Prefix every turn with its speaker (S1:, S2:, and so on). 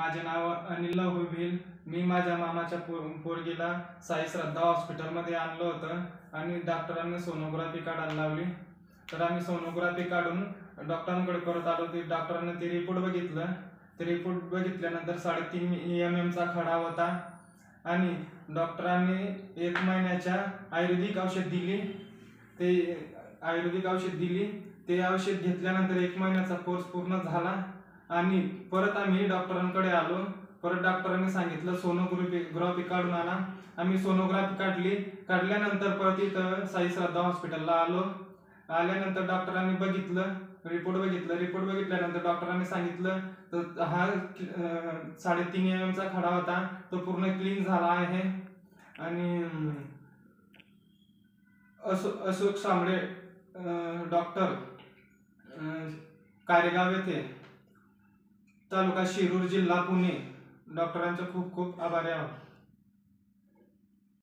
S1: माझे नाव अनिल भिल। मी माझ्या मामाच्या पोरगीला साई श्रद्धा हॉस्पिटलमध्ये आणलं होतं आणि डॉक्टरांनी सोनोग्राफी काढायला लावली। तर आम्ही सोनोग्राफी काढून डॉक्टरांकडे परत आलो। ते डॉक्टरांनी ते रिपोर्ट बघितलं। ते रिपोर्ट बघितल्यानंतर 3.5 mm चा खडा होता आणि डॉक्टरांनी 1 महिन्याच्या आयुर्वेदिक औषध दिली। ते औषध घेतल्यानंतर 1 महिन्याचा कोर्स पूर्ण झाला आणि परत आम्ही डॉक्टरांकडे आलो। परत डॉक्टरांनी सांगितलं सोनोग्राफी काढून आणा। आम्ही सोनोग्राफी काढल्यानंतर परत इथं साई श्रद्धा हॉस्पिटलला आलो। आल्यानंतर डॉक्टरांनी बघितलं, रिपोर्ट बघितल्यानंतर डॉक्टरांनी सांगितलं तर हा 3.5 mm चा खडा होता, तो पूर्ण क्लीन झाला आहे। आणि अशोक सामळे डॉक्टर, कारेगाव येथे, तालुका शिरूर, जिल्हा पुणे, डॉक्टरांचे खूप खूप आभारी आहोत।